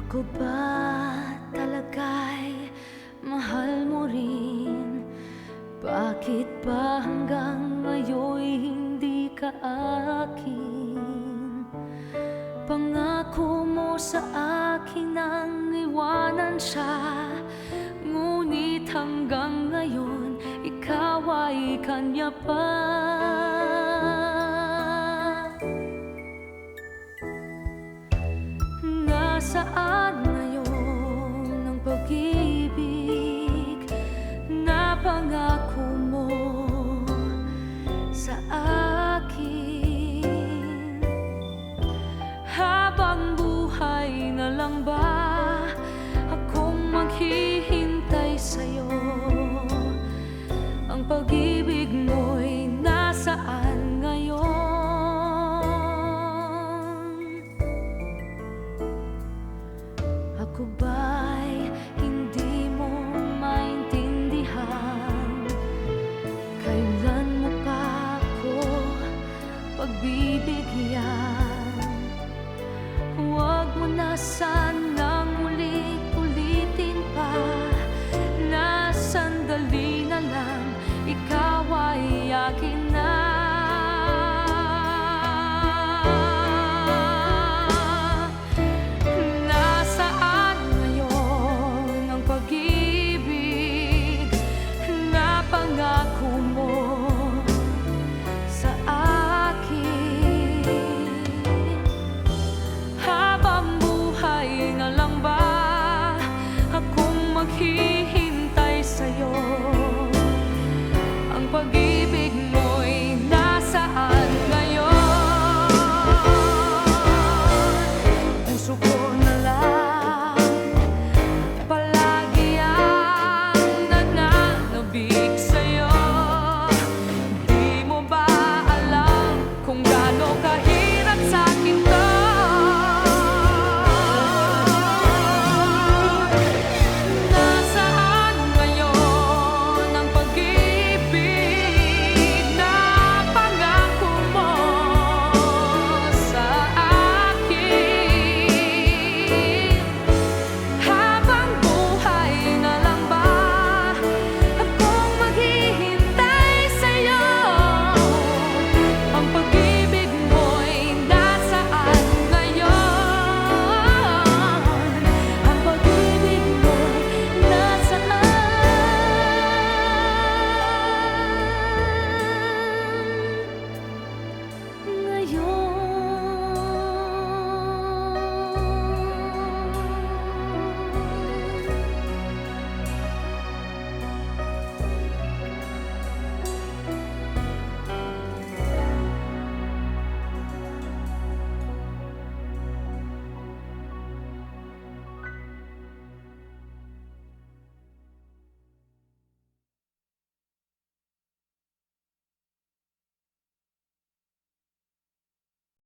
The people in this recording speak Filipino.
Ako ba talaga'y mahal mo rin? Bakit ba hanggang ngayon'y hindi ka akin? Pangako mo sa akin nang iwanan siya, ngunit hanggang ngayon ikaw ay kanya pa. Nasaan ngayon ang pag-ibig na pangako mo sa akin? Habang buhay na lang ba akong maghihintay sa'yo? Ang pag-ibig mo'y nasaan ngayon? Ako ba'y hindi mo maintindihan? Kailan mo pa ako pagbibigyan? Huwag mo na sana